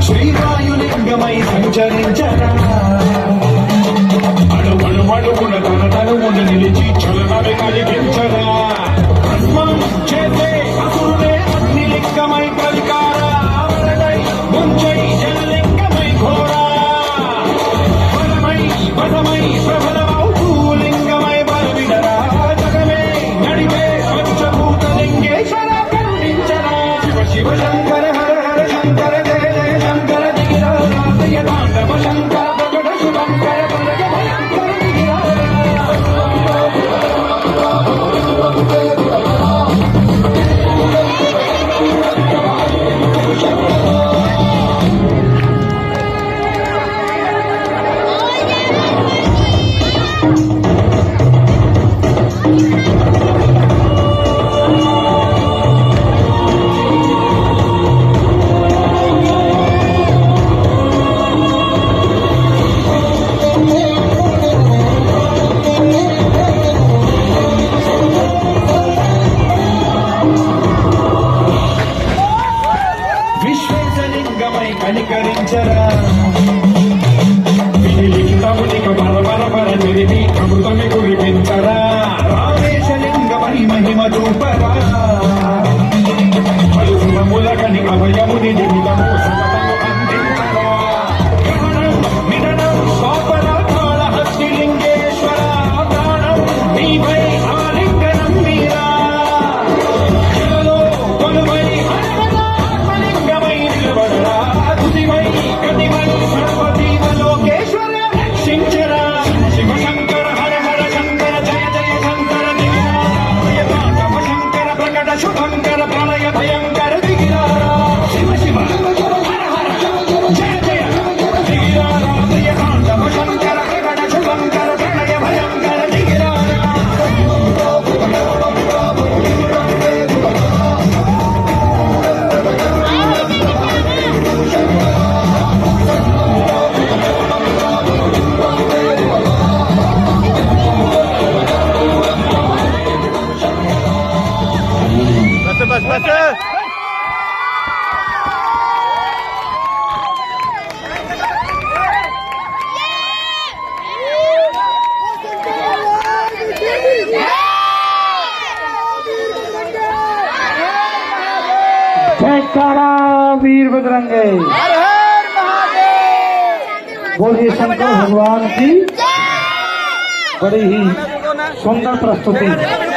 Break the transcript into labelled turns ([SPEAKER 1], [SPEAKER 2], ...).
[SPEAKER 1] శ్రీవాయులింగమై సంచరించరా అడుగున తన నిలిచి చలనవి కలిగించరా భస్మం చేసే అసురుడే అగ్నిలింగమై పరికారా ముంచై జలలింగమై ఘోరా బలమై ప్రబలమౌ లింగమై బలవిడరా జగమే నడివే పంచభూతలింగేశ్వర కరుణించరా శివ శివ శంకర హర హర శంకర జయ జయ శంకర తాండవ శంకర ప్రకట శుభంకర ప్రజ భయంకర విశ్వేశలింగమై కనికరించరా విలిఖితమునిక బర నిలిపి అమృతమి కురిపించరా రామేశలింగమై మహిమ చూపరా పలు శుభములకని అభయముని నిమితము సమతము అందించరా నిరణం పాపరా కాళహస్తి లింగేశ్వర ప్రాణం నీవై ఆలింగనం మీరా కొలువై లోకేశ్వర శంకర శివ శంకర హర హర శంకర జయ జయ శంకర తాండవ శంకర ప్రకట శుభంకర ప్రళయ భయంకర దిగిరారా శివ శివ హర హర జయ జయ దిగిరారా తాండవ శంకర ప్రకట శుభంకర ప్రళయ భయంకర దిగిరారా
[SPEAKER 2] बस
[SPEAKER 3] जयकारा वीर बजरंगे, बोलिए शंकर भगवान की। बड़ी ही सुंदर प्रस्तुति।